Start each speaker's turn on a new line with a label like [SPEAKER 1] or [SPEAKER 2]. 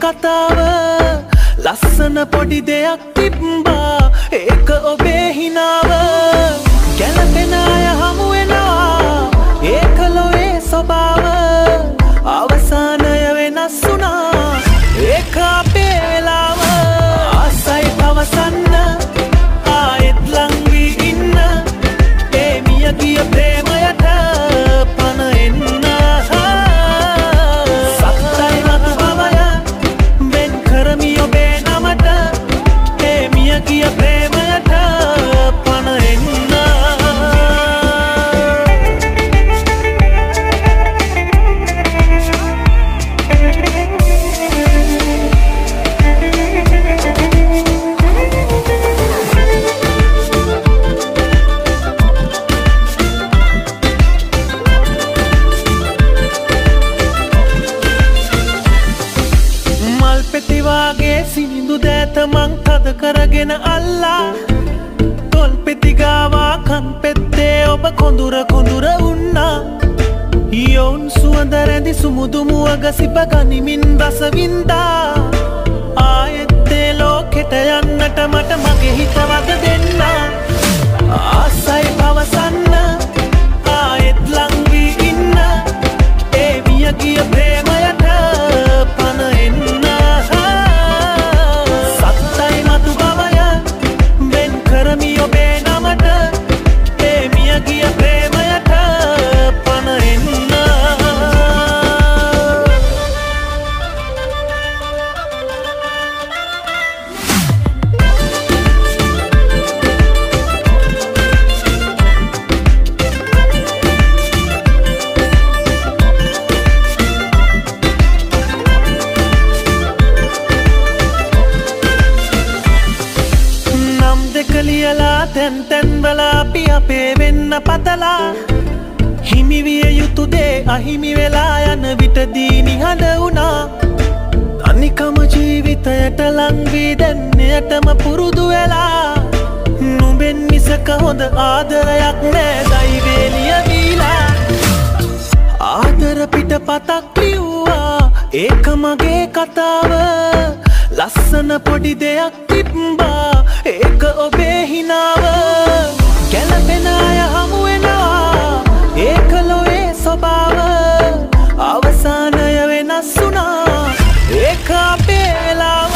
[SPEAKER 1] කතාව ලස්සන පොඩි දෙයක් තිබ්බා ඒක ඔබේ හිනාව ගැලපෙන අය හමු වෙනවා ඒක ලොවේ ස්වභාව අවසානය වෙනස් වුණා ඒක අපේ වෙලාව ආසයි පවසන්න ආයෙත් ලං වී ඉන්න ඒ මිය ගිය ප්‍රේමයට පණ එන්න සත්තයි මතු බවය වෙන් කරමි ඔබේ නමට ඒ මිය ගිය ප්‍රේමයට පණ එන්න සිනිඳු දෑත මං තද කරගෙන අල්ලා තොල් පෙති ගාවා කන් පෙත්තේ ඔබ කොඳුර කොඳුර උන්නා යොවුන් සුවඳ රැඳි සුමුදු මුවග සිප ගනිමින් රස වින්දා ආයෙත් ඒ ලෝකෙට යන්නට මට මගේ හිතවත දෙන්න ආසයි පවසන්න ආයෙත් ලං වී ඉන්න ඒ මිය ගිය ප්‍රේමයට පණ එන්න කරමි ඔබේ නමට ඒ මිය ගිය ප්‍රේමයට පණ එන්න ලියලා තැන් තැන්වල අපි අපේ වෙන්න පතලා හිමි විය යුතු දේ අහිමි වෙලා යන විටදී නිහඬ වුණා අනිකම ජීවිතයට ලං වී දැන් එයටම පුරුදු වෙලා නුඹෙන් මිසක හොඳ ආදරයක් නෑ දෛවේ ලියවිලා ආදර පිටපතක් ලිව්වා ඒක මගේ කතාව ලස්සන පොඩි දෙයක් තිබ්බා ඒක ඔබේ හිනාව ගැලපෙන අය හමු වෙනවා ඒක ලොවේ ස්වභාව අවසානය වෙනස් වුණා ඒක අපේ වෙලාව